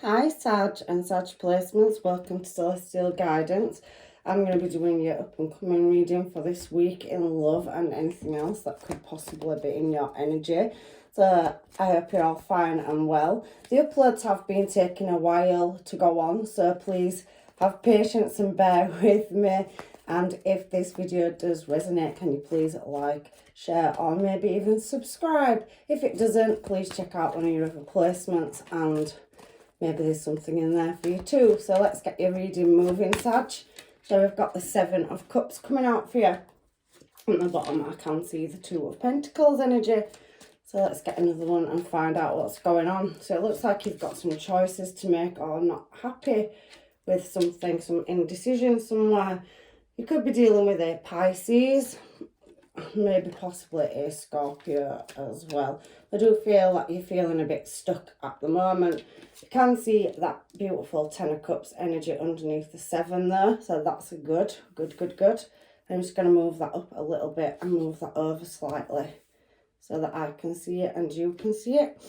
Hi Sag and Sag placements, welcome to Celestial Guidance. I'm going to be doing your up and coming reading for this week in love and anything else that could possibly be in your energy. So I hope you're all fine and well. The uploads have been taking a while to go on, so please have patience and bear with me. And if this video does resonate, can you please like, share, or maybe even subscribe? If it doesn't, please check out one of your other placements and maybe there's something in there for you too. So let's get your reading moving, Sag. So we've got the Seven of Cups coming out for you. On the bottom I can see the Two of Pentacles energy. So let's get another one and find out what's going on. So it looks like you've got some choices to make or not happy with something, some indecision somewhere. You could be dealing with a Pisces, maybe possibly a Scorpio as well. I do feel that you're feeling a bit stuck at the moment. You can see that beautiful Ten of Cups energy underneath the 7 there, so that's a good. I'm just going to move that up a little bit and move that over slightly so that I can see it and you can see it.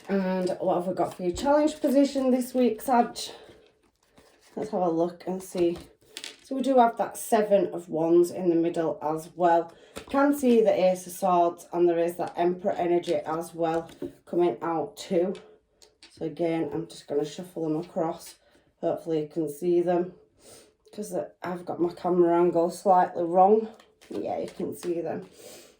And what have we got for your challenge position this week, Sag? Let's have a look and see. So we do have that 7 of Wands in the middle as well. You can see the Ace of Swords and there is that Emperor energy as well coming out too. So again, I'm just going to shuffle them across. Hopefully you can see them because I've got my camera angle slightly wrong. Yeah, you can see them.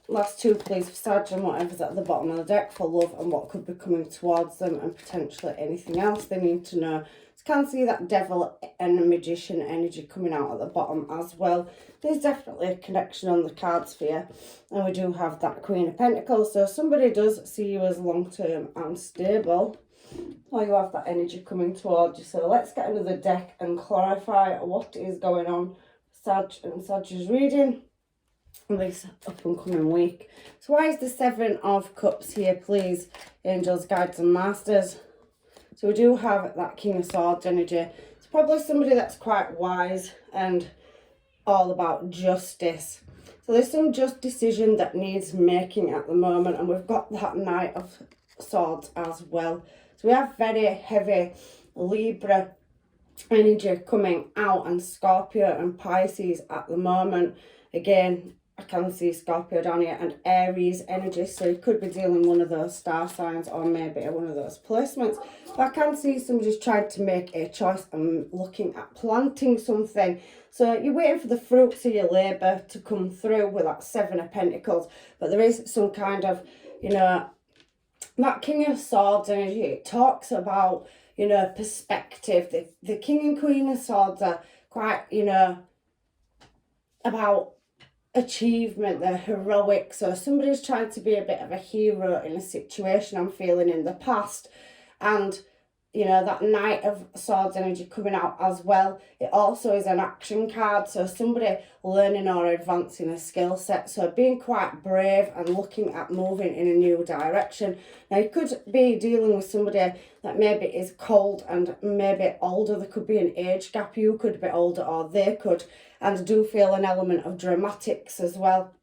Last two, please, for Sag and whatever's at the bottom of the deck for love and what could be coming towards them and potentially anything else they need to know. Can see that Devil and a Magician energy coming out at the bottom as well. There's definitely a connection on the cards for you. And we do have that Queen of Pentacles. So somebody does see you as long-term and stable. Or you have that energy coming towards you. So let's get another deck and clarify what is going on Sag and Sag's reading this up and coming week. So why is the 7 of Cups here, please? Angels, guides and masters. So we do have that King of Swords energy. It's probably somebody that's quite wise and all about justice. So there's some just decision that needs making at the moment. And we've got that Knight of Swords as well. So we have very heavy Libra energy coming out and Scorpio and Pisces at the moment. Again, I can see Scorpio down here and Aries energy, so you could be dealing with one of those star signs or maybe one of those placements. But I can see somebody's tried to make a choice and looking at planting something. So you're waiting for the fruits of your labour to come through with that 7 of Pentacles. But there is some kind of, you know, that King of Swords energy. It talks about, you know, perspective. The King and Queen of Swords are quite, you know, about achievement, they're heroic. So somebody's trying to be a bit of a hero in a situation I'm feeling in the past. And you know, that Knight of Swords energy coming out as well. It also is an action card, so somebody learning or advancing a skill set. So being quite brave and looking at moving in a new direction. Now you could be dealing with somebody that maybe is cold and maybe older. There could be an age gap. You could be older or they could. And I do feel an element of dramatics as well.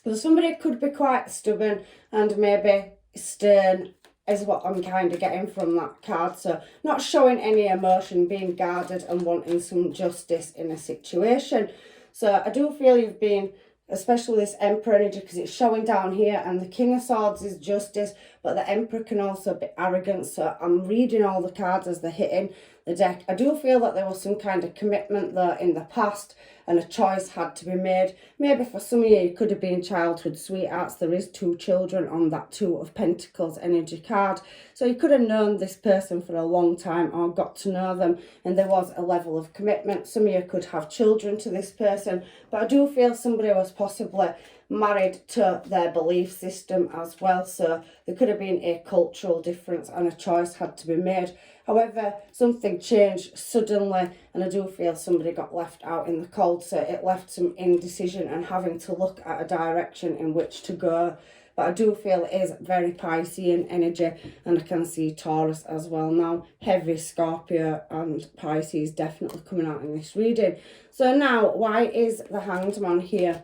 So somebody could be quite stubborn and maybe stern is what I'm kind of getting from that card. So not showing any emotion, being guarded and wanting some justice in a situation. So I do feel you've been, especially this Emperor energy, because it's showing down here, and the King of Swords is justice, but the Emperor can also be arrogant. So I'm reading all the cards as they're hitting the deck. I do feel that there was some kind of commitment there in the past and a choice had to be made. Maybe for some of you, you could have been childhood sweethearts. There is 2 children on that 2 of Pentacles energy card. So you could have known this person for a long time or got to know them and there was a level of commitment. Some of you could have children to this person, but I do feel somebody was possibly married to their belief system as well. So there could have been a cultural difference and a choice had to be made. However, something changed suddenly and I do feel somebody got left out in the cold. So it left some indecision and having to look at a direction in which to go. But I do feel it is very Piscean energy and I can see Taurus as well now. Heavy Scorpio and Pisces definitely coming out in this reading. So now, why is the Hanged Man here?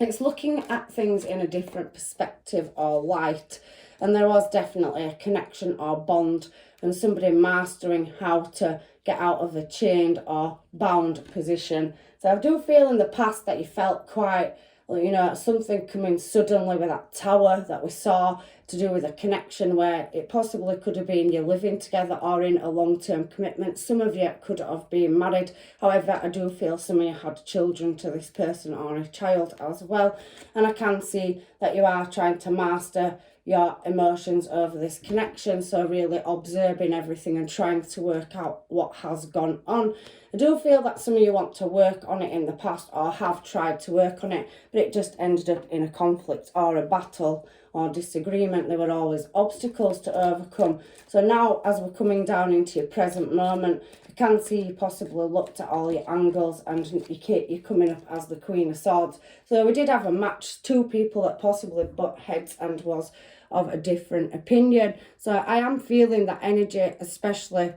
It's looking at things in a different perspective or light. And there was definitely a connection or bond and somebody mastering how to get out of a chained or bound position. So I do feel in the past that you felt quite, you know, something coming suddenly with that tower that we saw, to do with a connection where it possibly could have been you're living together or in a long-term commitment. Some of you could have been married. However, I do feel some of you had children to this person or a child as well. And I can see that you are trying to master your emotions over this connection, so really observing everything and trying to work out what has gone on. I do feel that some of you want to work on it in the past or have tried to work on it, but it just ended up in a conflict or a battle or disagreement. There were always obstacles to overcome. So now, as we're coming down into your present moment, I can see you possibly looked at all your angles and you're coming up as the Queen of Swords. So we did have a match, two people that possibly butt heads and was of a different opinion. So I am feeling that energy, especially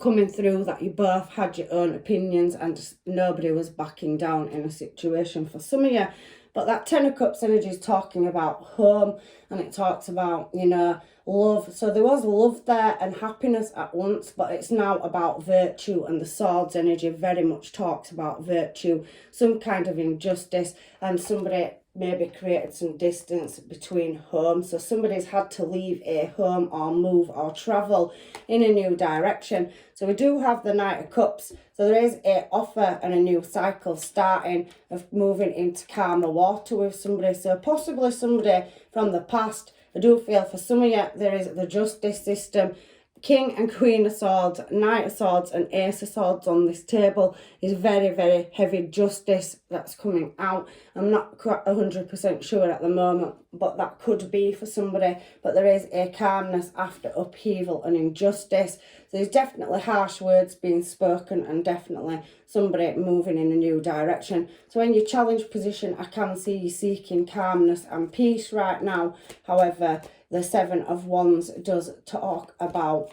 coming through, that you both had your own opinions and nobody was backing down in a situation for some of you. But that Ten of Cups energy is talking about home, and it talks about, you know, love. So there was love there and happiness at once, but it's now about virtue, and the Swords energy very much talks about virtue, some kind of injustice, and somebody maybe created some distance between homes. So somebody's had to leave a home or move or travel in a new direction. So we do have the Knight of Cups. So there is a offer and a new cycle starting of moving into calmer water with somebody. So possibly somebody from the past. I do feel for some of you there is the justice system. King and Queen of Swords, Knight of Swords and Ace of Swords on this table is very, very heavy justice that's coming out. I'm not quite 100% sure at the moment, but that could be for somebody. But there is a calmness after upheaval and injustice. So there's definitely harsh words being spoken and definitely somebody moving in a new direction. So in your challenge position, I can see you seeking calmness and peace right now. However, the Seven of Wands does talk about,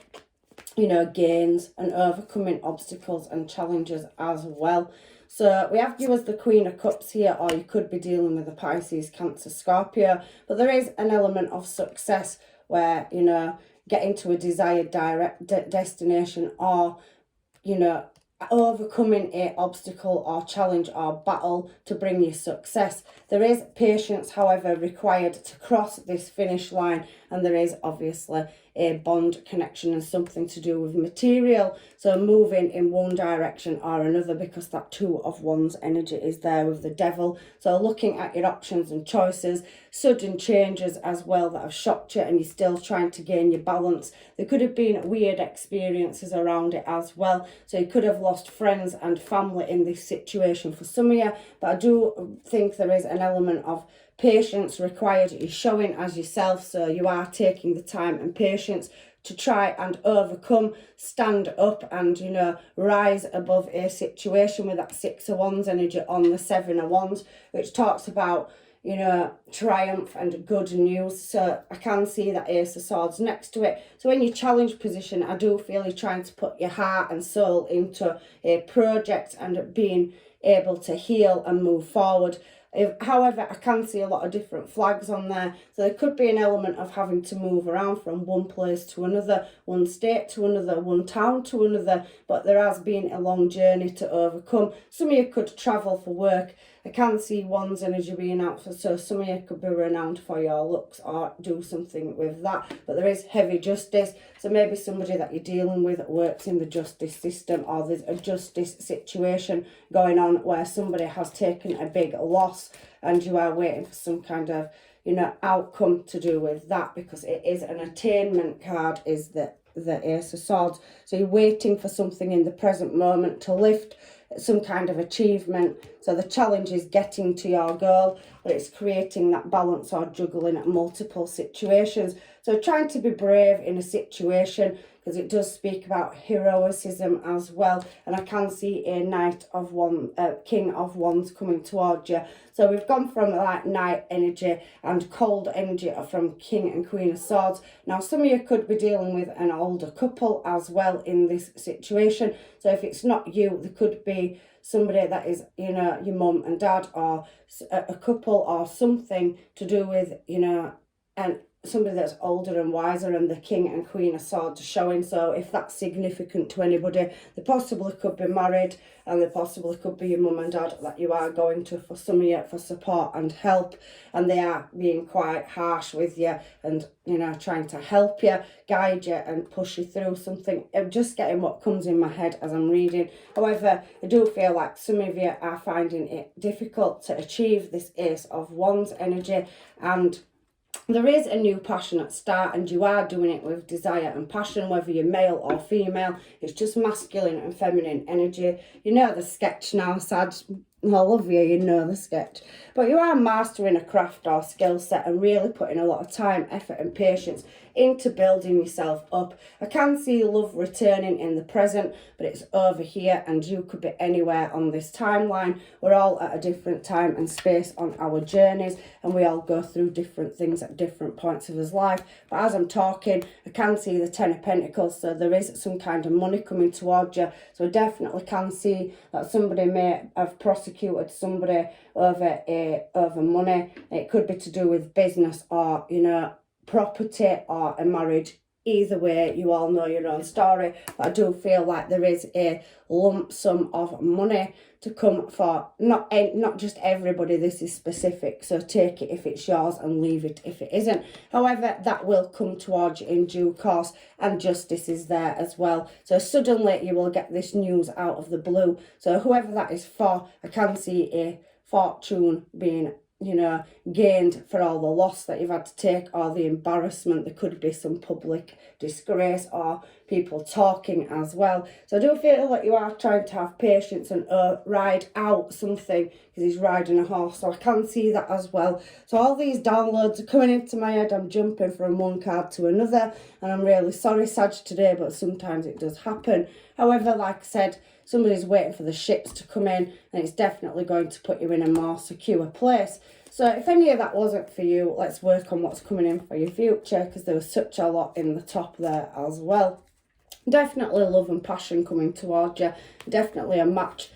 you know, gains and overcoming obstacles and challenges as well. So we have you as the Queen of Cups here, or you could be dealing with a Pisces, Cancer, Scorpio. But there is an element of success where, you know, getting to a desired destination, or, you know, overcoming a obstacle or challenge or battle to bring you success. There is patience, however, required to cross this finish line, and there is obviously a bond connection and something to do with material. So moving in one direction or another, because that Two of Wands energy is there with the Devil. So looking at your options and choices, sudden changes as well that have shocked you and you're still trying to gain your balance. There could have been weird experiences around it as well. So you could have lost friends and family in this situation for some of you. But I do think there is an element of patience required. You're showing as yourself, so you are taking the time and patience to try and overcome, stand up and, you know, rise above a situation with that Six of Wands energy on the Seven of Wands, which talks about, you know, triumph and good news. So I can see that Ace of Swords next to it. So in your challenge position, I do feel you're trying to put your heart and soul into a project and being able to heal and move forward. However, I can see a lot of different flags on there. So there could be an element of having to move around from one place to another, one state to another, one town to another. But there has been a long journey to overcome. Some of you could travel for work. I can see Wands energy being out for, so some of you could be renowned for your looks or do something with that. But there is heavy justice. So maybe somebody that you're dealing with works in the justice system, or there's a justice situation going on where somebody has taken a big loss and you are waiting for some kind of, you know, outcome to do with that, because it is an attainment card, is the Ace of Swords. So you're waiting for something in the present moment to lift, some kind of achievement. So the challenge is getting to your goal, but it's creating that balance or juggling at multiple situations. So trying to be brave in a situation, because it does speak about heroism as well. And I can see a King of Wands coming towards you. So we've gone from like Knight energy and cold energy from King and Queen of Swords. Now some of you could be dealing with an older couple as well in this situation. So if it's not you, there could be somebody that is, you know, your mum and dad, or a couple, or something to do with, you know, and somebody that's older and wiser, and the King and Queen of Swords are showing. So if that's significant to anybody, they possibly could be married, and they possibly could be your mum and dad that you are going to for some of you for support and help, and they are being quite harsh with you and, you know, trying to help you, guide you and push you through something. I'm just getting what comes in my head as I'm reading. However, I do feel like some of you are finding it difficult to achieve this Ace of Wands energy, and there is a new passionate start, and you are doing it with desire and passion, whether you're male or female. It's just masculine and feminine energy. You know the sketch now, Sag. I love you, you know the sketch. But you are mastering a craft or skill set and really putting a lot of time, effort and patience into building yourself up. I can see love returning in the present, but it's over here, and you could be anywhere on this timeline. We're all at a different time and space on our journeys, and we all go through different things at different points of his life. But as I'm talking, I can see the Ten of Pentacles, so there is some kind of money coming towards you. So I definitely can see that somebody may have prosecuted somebody over money. It could be to do with business or, you know, property or a marriage. Either way, you all know your own story, but I do feel like there is a lump sum of money to come for not just everybody. This is specific, so take it if it's yours and leave it if it isn't. However, that will come towards you in due course, and justice is there as well. So suddenly you will get this news out of the blue. So whoever that is for, I can see a fortune being, you know, gained for all the loss that you've had to take or the embarrassment. There could be some public disgrace or people talking as well. So I do feel that you are trying to have patience and ride out something, because he's riding a horse. So I can see that as well. So all these downloads are coming into my head. I'm jumping from one card to another, and I'm really sorry, Sag, today, but sometimes it does happen. However, like I said, somebody's waiting for the ships to come in, and it's definitely going to put you in a more secure place. So if any of that wasn't for you, let's work on what's coming in for your future, because there was such a lot in the top there as well. Definitely love and passion coming towards you. Definitely a match.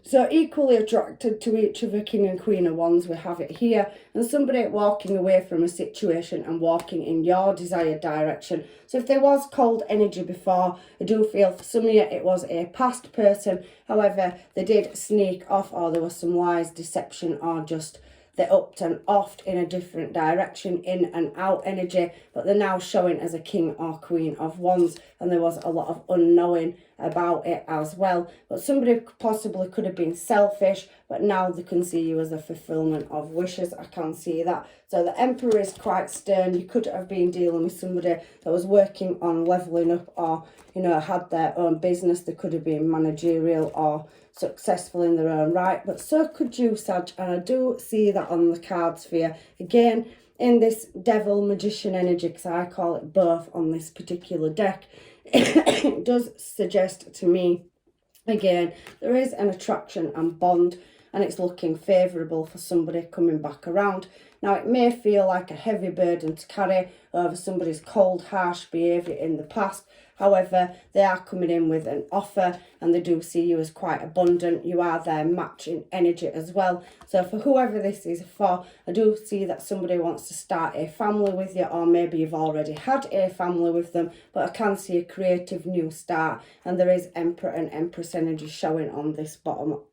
So equally attracted to each of the King and Queen of Wands, we have it here. And somebody walking away from a situation and walking in your desired direction. So if there was cold energy before, I do feel for some of you it was a past person. However, they did sneak off, or there was some lies, deception, or just they upped and offed in a different direction, in and out energy, but they're now showing as a King or Queen of Wands, and there was a lot of unknowing about it as well. But somebody possibly could have been selfish, but now they can see you as a fulfillment of wishes. I can see that. So the Emperor is quite stern. You could have been dealing with somebody that was working on levelling up, or, you know, had their own business. They could have been managerial or successful in their own right, but so could you, Sag, and I do see that on the cards for you. Again, in this Devil Magician energy, because I call it both on this particular deck, it does suggest to me, again, there is an attraction and bond, and it's looking favourable for somebody coming back around. Now, it may feel like a heavy burden to carry over somebody's cold, harsh behaviour in the past. However, they are coming in with an offer, and they do see you as quite abundant. You are their match in energy as well. So for whoever this is for, I do see that somebody wants to start a family with you, or maybe you've already had a family with them, but I can see a creative new start, and there is Emperor and Empress energy showing on this bottom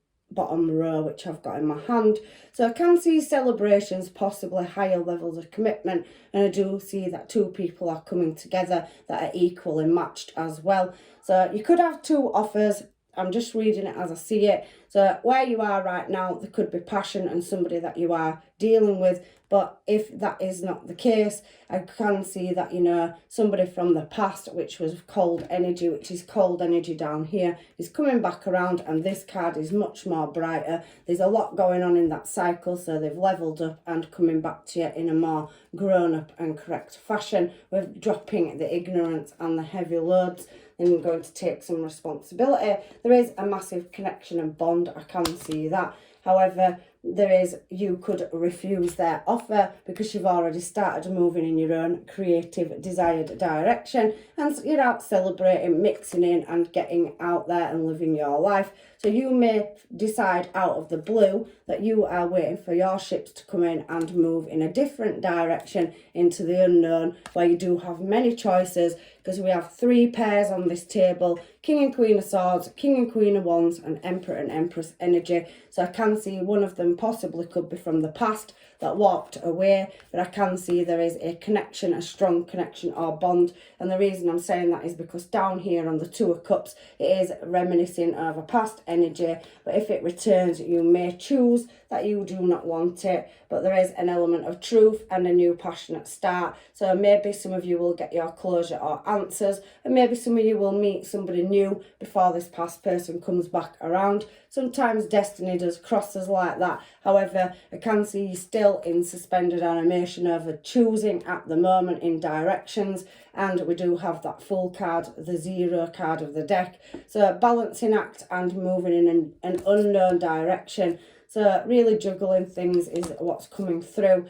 row, which I've got in my hand. So I can see celebrations, possibly higher levels of commitment, and I do see that two people are coming together that are equal and matched as well. So you could have two offers. I'm just reading it as I see it. So where you are right now, there could be passion and somebody that you are dealing with. But if that is not the case, I can see that, you know, somebody from the past, which was cold energy, which is cold energy down here, is coming back around, and this card is much more brighter. There's a lot going on in that cycle, so they've leveled up and coming back to you in a more grown-up and correct fashion, with dropping the ignorance and the heavy loads. Then you're going to take some responsibility. There is a massive connection and bond. I can see that. However, you could refuse their offer because you've already started moving in your own creative desired direction, and you're out celebrating, mixing in and getting out there and living your life. So you may decide out of the blue that you are waiting for your ships to come in and move in a different direction into the unknown, where you do have many choices, because we have 3 pairs on this table: King and Queen of Swords, King and Queen of Wands, and Emperor and Empress energy. So I can see one of them possibly could be from the past that walked away, but I can see there is a connection, a strong connection or bond. And the reason I'm saying that is because down here on the Two of Cups, it is reminiscing of a past energy, but if it returns, you may choose that you do not want it, but there is an element of truth and a new passionate start. So maybe some of you will get your closure or answers, and maybe some of you will meet somebody new before this past person comes back around. Sometimes destiny does cross us like that. However, I can see you still in suspended animation over choosing at the moment in directions, and we do have that Fool card, the 0 card of the deck. So balancing act and moving in an unknown direction. So really juggling things is what's coming through.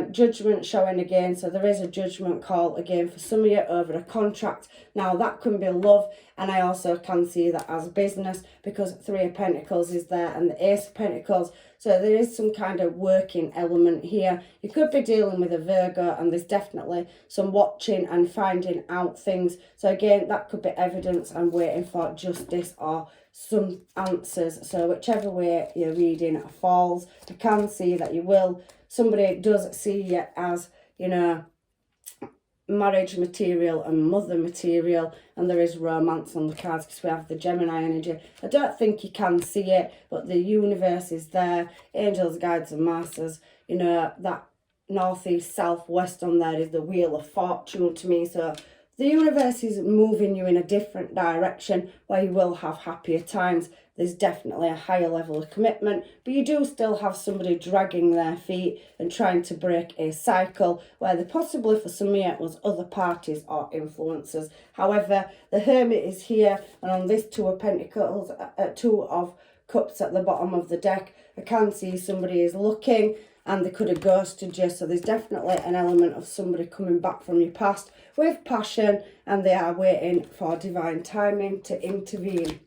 Judgment showing again. So there is a judgment call again for some of you over a contract. Now that can be love, and I also can see that as business, because 3 of Pentacles is there and the Ace of Pentacles. So there is some kind of working element here. You could be dealing with a Virgo, and there's definitely some watching and finding out things. So again, that could be evidence and waiting for justice or some answers. So whichever way your reading falls, you can see that you will. Somebody does see you as, you know, marriage material and mother material, and there is romance on the cards because we have the Gemini energy. I don't think you can see it, but the universe is there. Angels, guides and masters, you know, that northeast, southwest on there is the Wheel of Fortune to me. So the universe is moving you in a different direction where you will have happier times. There's definitely a higher level of commitment, but you do still have somebody dragging their feet and trying to break a cycle where they possibly, for some of you, it was other parties or influencers. However, the Hermit is here, and on this Two of Pentacles, Two of Cups at the bottom of the deck, I can see somebody is looking, and they could have ghosted you. So there's definitely an element of somebody coming back from your past with passion, and they are waiting for divine timing to intervene.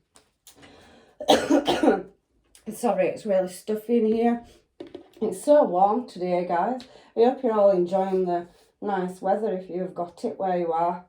Sorry, it's really stuffy in here. It's so warm today, guys. I hope you're all enjoying the nice weather if you've got it where you are.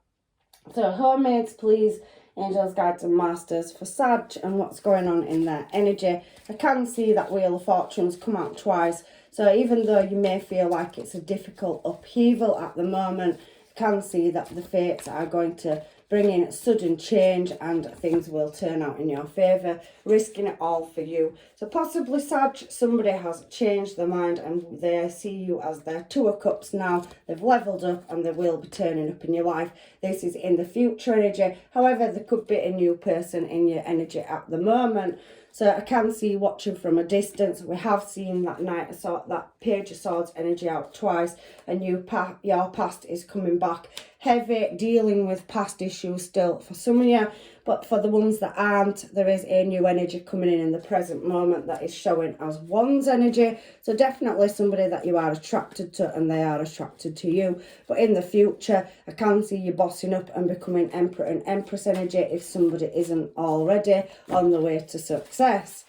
So homemades, please, angels, guides and masters for Sag and what's going on in their energy. I can see that Wheel of Fortune's come out twice. So even though you may feel like it's a difficult upheaval at the moment, I can see that the fates are going to bring in sudden change and things will turn out in your favour, risking it all for you. So possibly, Sag, somebody has changed their mind and they see you as their Two of Cups now. They've levelled up and they will be turning up in your life. This is in the future energy. However, there could be a new person in your energy at the moment. So I can see watching from a distance. We have seen that Knight of Swords, that Page of Swords energy out twice, and your past is coming back. Heavy, dealing with past issues still for some of you, but for the ones that aren't, there is a new energy coming in the present moment that is showing as Wands energy. So definitely somebody that you are attracted to and they are attracted to you. But in the future, I can see you bossing up and becoming Emperor and Empress energy if somebody isn't already on the way to success.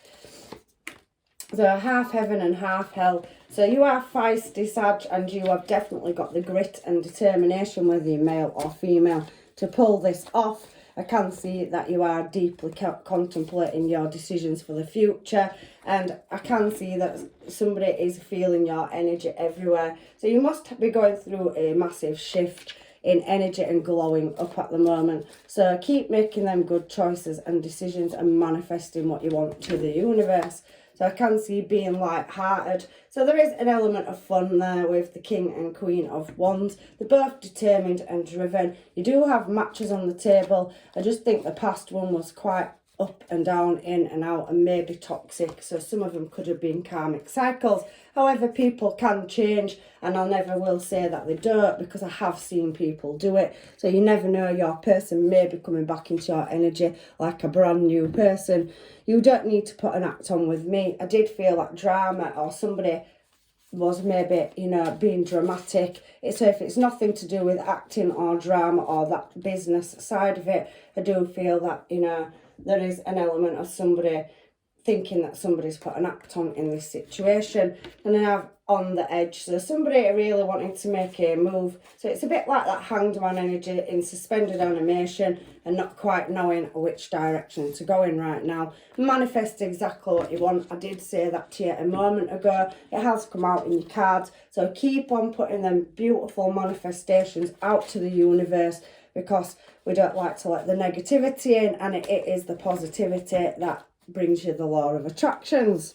So half heaven and half hell. So you are feisty, Sag, and you have definitely got the grit and determination, whether you're male or female, to pull this off. I can see that you are deeply contemplating your decisions for the future, and I can see that somebody is feeling your energy everywhere. So you must be going through a massive shift in energy and glowing up at the moment. So keep making them good choices and decisions and manifesting what you want to the universe. So I can see being light-hearted. So there is an element of fun there with the King and Queen of Wands. They're both determined and driven. You do have matches on the table. I just think the past one was quite up and down, in and out, and maybe toxic. So some of them could have been karmic cycles. However, people can change, and I never will say that they don't, because I have seen people do it. So you never know, your person may be coming back into your energy like a brand new person. You don't need to put an act on with me. I did feel that drama, or somebody was maybe, you know, being dramatic. So if it's nothing to do with acting or drama or that business side of it, I do feel that, you know, there is an element of somebody thinking that somebody's put an act on in this situation. And then I have on the edge, so somebody really wanting to make a move. So it's a bit like that hanged man energy in suspended animation and not quite knowing which direction to go in right now. Manifest exactly what you want. I did say that to you a moment ago. It has come out in your cards. So keep on putting them beautiful manifestations out to the universe, because we don't like to let the negativity in, and it is the positivity that brings you the law of attractions.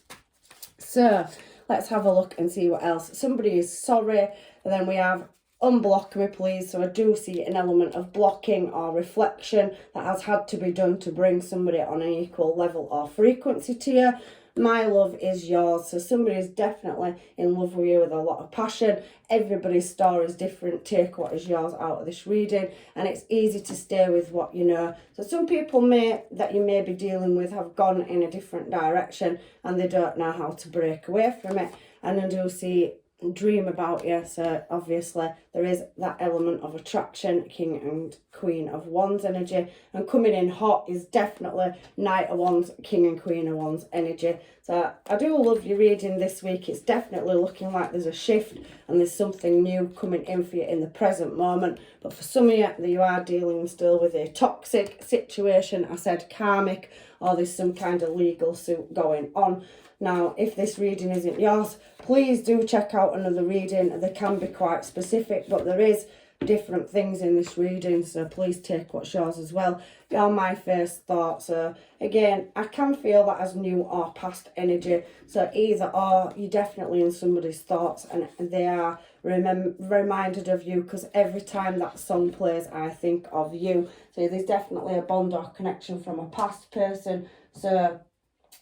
So let's have a look and see what else. Somebody is sorry, and then we have unblock me please. So I do see an element of blocking or reflection that has had to be done to bring somebody on an equal level or frequency to you. My love is yours. So somebody is definitely in love with you with a lot of passion. Everybody's story is different. Take what is yours out of this reading, and it's easy to stay with what you know. So some people that you may be dealing with have gone in a different direction, and they don't know how to break away from it. And I do see dream about you. So obviously there is that element of attraction, King and Queen of Wands energy, and coming in hot is definitely Knight of Wands, King and Queen of Wands energy. So I do love your reading this week. It's definitely looking like there's a shift and there's something new coming in for you in the present moment. But for some of you are dealing still with a toxic situation. I said karmic, or there's some kind of legal suit going on. Now, if this reading isn't yours, please do check out another reading. They can be quite specific, but there is different things in this reading, so please take what's yours as well. You're my first thought. So again, I can feel that as new or past energy. So either or, you're definitely in somebody's thoughts, and they are reminded of you, because every time that song plays, I think of you. So there's definitely a bond or connection from a past person. So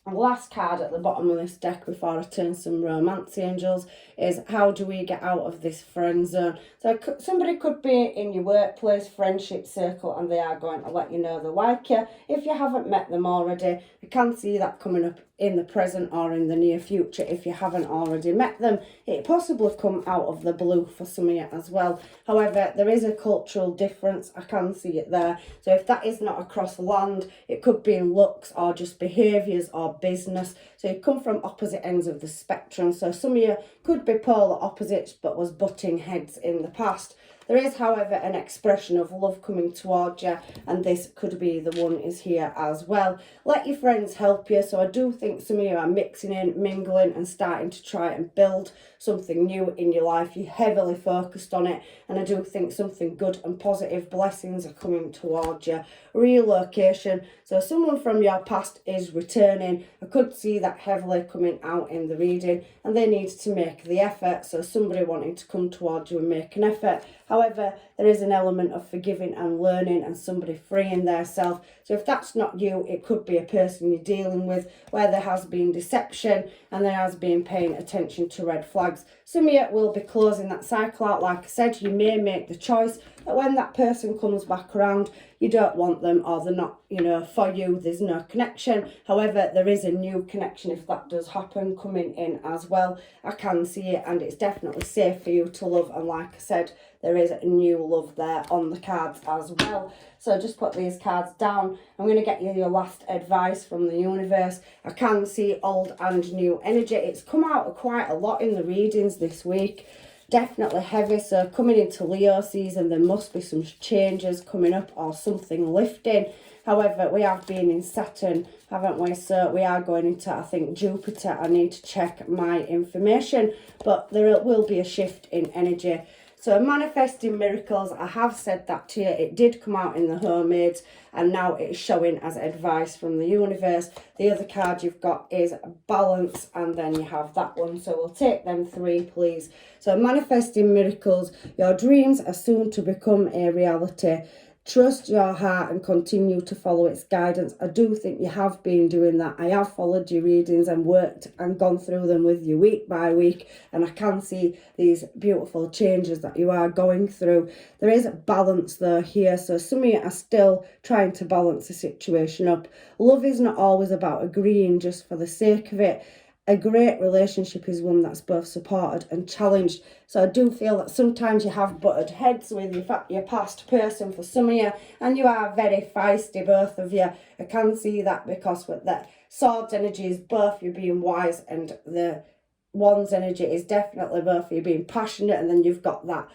the last card at the bottom of this deck before I turn some romance angels is, how do we get out of this friend zone? So somebody could be in your workplace, friendship circle, and they are going to let you know they like you. If you haven't met them already, you can see that coming up in the present or in the near future. If you haven't already met them, it possibly come out of the blue for some of you as well. However, there is a cultural difference. I can see it there. So if that is not across land, it could be in looks or just behaviours or business. So you come from opposite ends of the spectrum. So some of you could be polar opposites but was butting heads in the past. There is, however, an expression of love coming towards you, and this could be the one is here as well. Let your friends help you. So I do think some of you are mixing in, mingling, and starting to try and build something new in your life. You're heavily focused on it, and I do think something good and positive blessings are coming towards you. Relocation. So someone from your past is returning. I could see that heavily coming out in the reading, and they need to make the effort. So somebody wanting to come towards you and make an effort. However, there is an element of forgiving and learning, and somebody freeing their self. So if that's not you, it could be a person you're dealing with where there has been deception and there has been paying attention to red flags. Some of you will be closing that cycle out. Like I said, you may make the choice that when that person comes back around, you don't want them, or they're not, you know, for you. There's no connection. However, there is a new connection if that does happen coming in as well. I can see it, and it's definitely safe for you to love. And like I said, there is a new love there on the cards as well. So just put these cards down. I'm going to get you your last advice from the universe. I can see old and new energy. It's come out quite a lot in the readings this week. Definitely heavy. So coming into Leo season, there must be some changes coming up or something lifting. However, we have been in Saturn, haven't we? So we are going into, I think, Jupiter. I need to check my information, but there will be a shift in energy. So manifesting miracles, I have said that to you. It did come out in the homemades, and now it's showing as advice from the universe. The other card you've got is balance, and then you have that one. So we'll take them three, please. So manifesting miracles, your dreams are soon to become a reality. trust your heart and continue to follow its guidance. I do think you have been doing that. I have followed your readings and worked and gone through them with you week by week, and I can see these beautiful changes that you are going through. There is balance though here, so some of you are still trying to balance the situation up. Love is not always about agreeing just for the sake of it. A great relationship is one that's both supported and challenged. So I do feel that sometimes you have butted heads with your past person for some of you, and you are very feisty, both of you. I can see that because with the Swords energy is both you being wise, and the Wands energy is definitely both of you being passionate, and then you've got that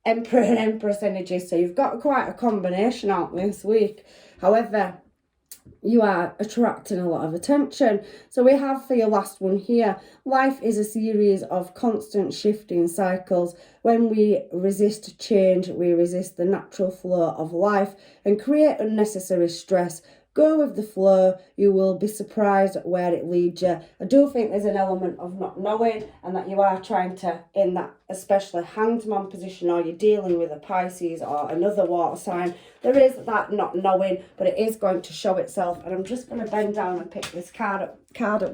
Emperor and Empress energy. So you've got quite a combination out this week. However, you are attracting a lot of attention. So we have for your last one here, life is a series of constant shifting cycles. When we resist change, we resist the natural flow of life and create unnecessary stress. Go with the flow, you will be surprised at where it leads you. I do think there's an element of not knowing, and that you are trying to, in that especially hanged man position, or you're dealing with a Pisces or another water sign, there is that not knowing, but it is going to show itself. And I'm just going to bend down and pick this card up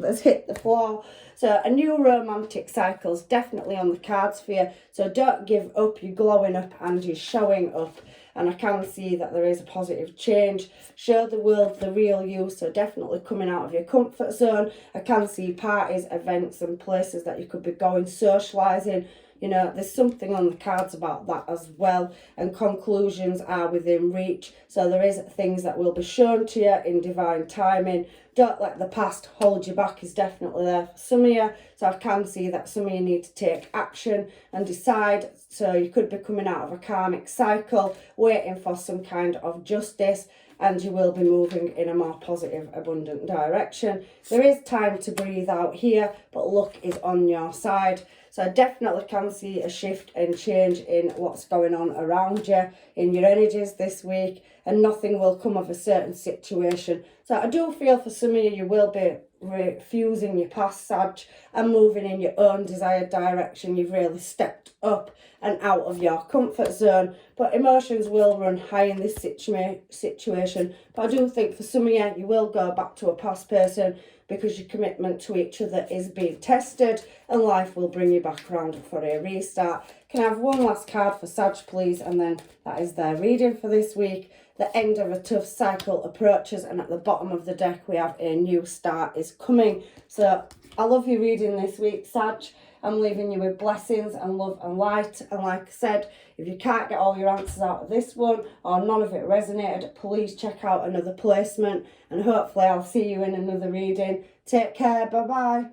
that's hit the floor. So a new romantic cycle is definitely on the cards for you. So don't give up, you're glowing up and you're showing up. And I can see that there is a positive change. Show the world the real you, so definitely coming out of your comfort zone. I can see parties, events and places that you could be going, socialising. You know, there's something on the cards about that as well. And conclusions are within reach. So there is things that will be shown to you in divine timing. Don't let the past hold you back is definitely there for some of you. So I can see that some of you need to take action and decide. So you could be coming out of a karmic cycle, waiting for some kind of justice, and you will be moving in a more positive, abundant direction. There is time to breathe out here, but luck is on your side. So I definitely can see a shift and change in what's going on around you, in your energies this week, and nothing will come of a certain situation. So I do feel for some of you, you will be refusing your past, Sag, and moving in your own desired direction. You've really stepped up and out of your comfort zone, but emotions will run high in this situation. But I do think for some of you, you will go back to a past person because your commitment to each other is being tested, and life will bring you back around for a restart. Can I have one last card for Sag, please? And then that is their reading for this week. The end of a tough cycle approaches, and at the bottom of the deck we have a new start is coming. So I love your reading this week, Sag. I'm leaving you with blessings and love and light. And like I said, if you can't get all your answers out of this one, or none of it resonated, please check out another placement, and hopefully I'll see you in another reading. Take care. Bye bye.